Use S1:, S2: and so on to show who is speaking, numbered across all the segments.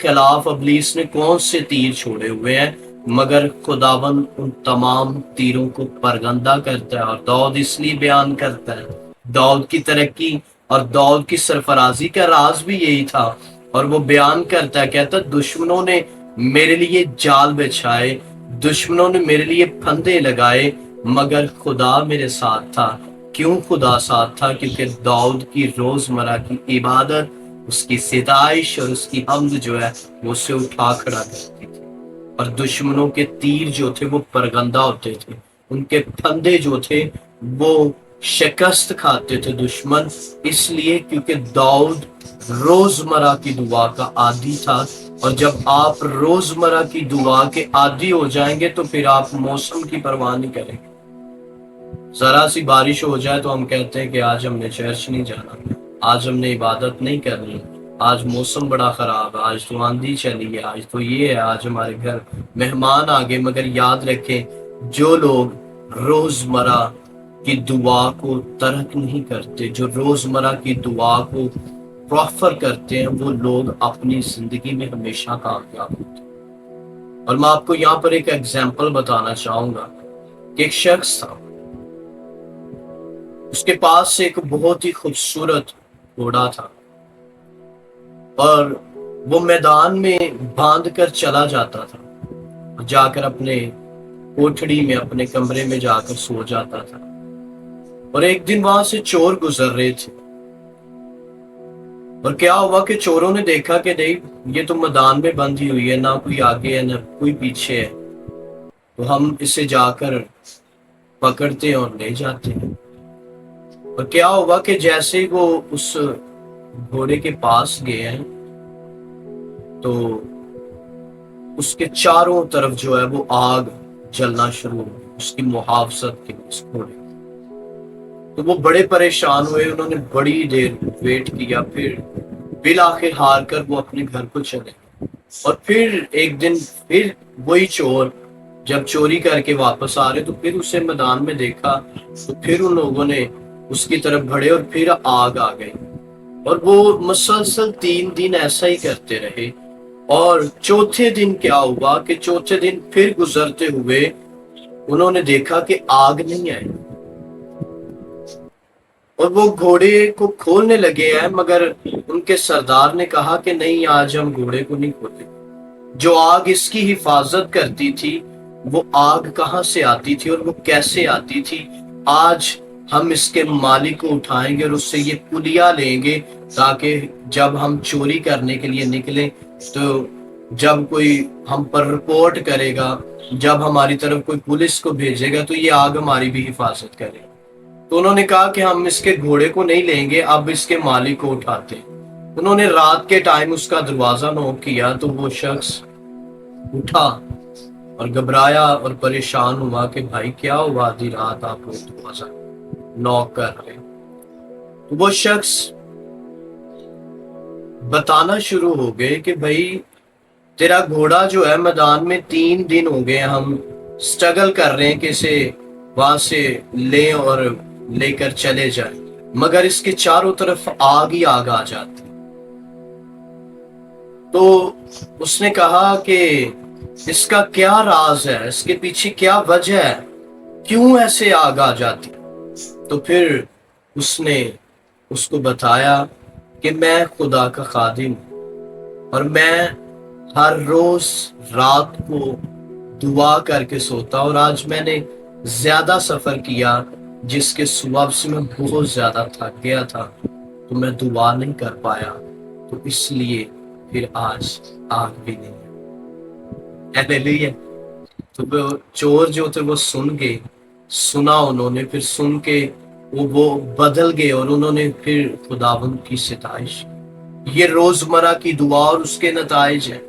S1: خلاف ابلیس نے کون سے تیر چھوڑے ہوئے ہیں، مگر خداوند ان تمام تیروں کو پرگندہ کرتا ہے۔ اور داؤد اس لیے بیان کرتا ہے، داؤد کی ترقی اور داؤد کی سرفرازی کا راز بھی یہی تھا، اور وہ بیان کرتا ہے، کہتا ہے دشمنوں نے میرے لیے جال بچھائے، دشمنوں نے میرے لیے پھندے لگائے، مگر خدا میرے ساتھ تھا۔ کیوں خدا ساتھ تھا؟ کیونکہ داؤد کی روزمرہ کی عبادت، اس کی ستائش اور اس کی حمد جو ہے وہ اسے اٹھا کھڑا کرتی تھی، اور دشمنوں کے تیر جو تھے وہ پرگندہ ہوتے تھے، ان کے پھندے جو تھے وہ شکست کھاتے تھے دشمن، اس لیے کیونکہ داؤد روزمرہ کی دعا کا عادی تھا۔ اور جب آپ روزمرہ کی دعا کے عادی ہو جائیں گے تو پھر آپ موسم کی پرواہ نہیں کریں گے۔ ذرا سی بارش ہو جائے تو ہم کہتے ہیں کہ آج ہم نے چرچ نہیں جانا، آج ہم نے عبادت نہیں کرنی، آج موسم بڑا خراب ہے، آج تو آندھی چلی ہے، آج تو یہ ہے، آج ہمارے گھر مہمان آ گئے۔ مگر یاد رکھیں، جو لوگ روزمرہ کی دعا کو ترک نہیں کرتے، جو روزمرہ کی دعا کو پروفر کرتے ہیں، وہ لوگ اپنی زندگی میں ہمیشہ کامیاب ہوتے ہیں۔ اور میں آپ کو یہاں پر ایک ایگزامپل بتانا چاہوں گا کہ ایک شخص تھا، اس کے پاس ایک بہت ہی خوبصورت گھوڑا تھا، اور وہ میدان میں باندھ کر چلا جاتا تھا، جا کر اپنے کوٹھڑی میں، اپنے کمرے میں جا کر سو جاتا تھا۔ اور ایک دن وہاں سے چور گزر رہے تھے، اور کیا ہوا کہ چوروں نے دیکھا کہ نہیں، یہ تو میدان میں بندھی ہوئی ہے، نہ کوئی آگے ہے نہ کوئی پیچھے ہے، تو ہم اسے جا کر پکڑتے ہیں اور لے جاتے ہیں۔ اور کیا ہوا کہ جیسے ہی وہ اس گھوڑے کے پاس گئے ہیں تو اس کے چاروں طرف جو ہے وہ آگ جلنا شروع ہو گئی، اس کی محافظت کے لیے، اس گھوڑے۔ تو وہ بڑے پریشان ہوئے، انہوں نے بڑی دیر ویٹ کیا، پھر بالآخر ہار کر وہ اپنے گھر کو چلے۔ اور پھر ایک دن پھر وہی چور جب چوری کر کے واپس آ رہے تو پھر اسے میدان میں دیکھا، تو پھر ان لوگوں نے اس کی طرف بڑھے اور پھر آگ آ گئی۔ اور وہ مسلسل 3 دن ایسا ہی کرتے رہے، اور چوتھے دن کیا ہوا کہ چوتھے دن پھر گزرتے ہوئے انہوں نے دیکھا کہ آگ نہیں آئی، اور وہ گھوڑے کو کھولنے لگے ہیں، مگر ان کے سردار نے کہا کہ نہیں، آج ہم گھوڑے کو نہیں کھولیں۔ جو آگ اس کی حفاظت کرتی تھی، وہ آگ کہاں سے آتی تھی اور وہ کیسے آتی تھی؟ آج ہم اس کے مالک کو اٹھائیں گے اور اس سے یہ پلیا لیں گے، تاکہ جب ہم چوری کرنے کے لیے نکلیں تو جب کوئی ہم پر رپورٹ کرے گا، جب ہماری طرف کوئی پولیس کو بھیجے گا، تو یہ آگ ہماری بھی حفاظت کرے گا۔ تو انہوں نے کہا کہ ہم اس کے گھوڑے کو نہیں لیں گے، اب اس کے مالک کو اٹھاتے ہیں۔ انہوں نے رات کے ٹائم اس کا دروازہ نوک کیا، تو وہ شخص اٹھا اور گھبرایا اور پریشان ہوا کہ بھائی کیا ہوا، آدھی رات آپ لوگ دروازہ نوک کر رہے۔ تو وہ شخص بتانا شروع ہو گئے کہ بھائی تیرا گھوڑا جو ہے میدان میں 3 دن ہو گئے، ہم سٹرگل کر رہے ہیں کہ اسے وہاں سے لیں اور لے کر چلے جائیں، مگر اس کے چاروں طرف آگ ہی آگ آ جاتی۔ تو اس نے کہا کہ اس کا کیا راز ہے، اس کے پیچھے کیا وجہ ہے، کیوں ایسے آگ آ جاتی؟ تو پھر اس نے اس کو بتایا کہ میں خدا کا خادم ہوں، اور میں ہر روز رات کو دعا کر کے سوتا، اور آج میں نے زیادہ سفر کیا جس کے سبب سے میں بہت زیادہ تھک گیا تھا، تو میں دعا نہیں کر پایا، تو اس لیے پھر آج آگ بھی نہیں ہے۔ ہیلیلویا۔ تو وہ چور جو تھے وہ سنا انہوں نے، پھر سن کے وہ بدل گئے، اور انہوں نے پھر خداوند کی ستائش۔ یہ روزمرہ کی دعا اور اس کے نتائج ہیں،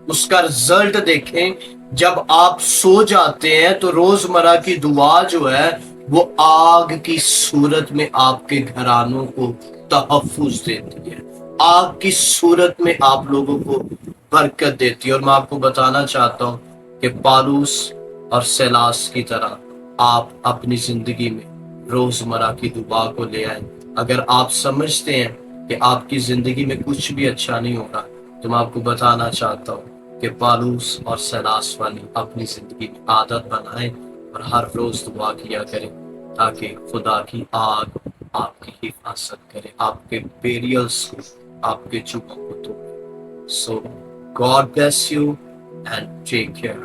S1: اس کا رزلٹ دیکھیں۔ جب آپ سو جاتے ہیں تو روزمرہ کی دعا جو ہے وہ آگ کی صورت میں آپ کے گھرانوں کو تحفظ دیتی ہے، آگ کی صورت میں آپ لوگوں کو برکت دیتی ہے۔ اور میں آپ کو بتانا چاہتا ہوں کہ پالوس اور سیلاس کی طرح آپ اپنی زندگی میں روزمرہ کی دعا کو لے آئیں۔ اگر آپ سمجھتے ہیں کہ آپ کی زندگی میں کچھ بھی اچھا نہیں ہو رہا، تو میں آپ کو بتانا چاہتا ہوں کہ پالوس اور سیلاس والی اپنی زندگی میں عادت بنائیں اور ہر روز دعا کیا کریں تاکہ خدا کی آگ آپ کی حفاظت کرے، آپ کے بیریلز کو، آپ کے چوبوں کو توڑے۔ So God bless you and take care.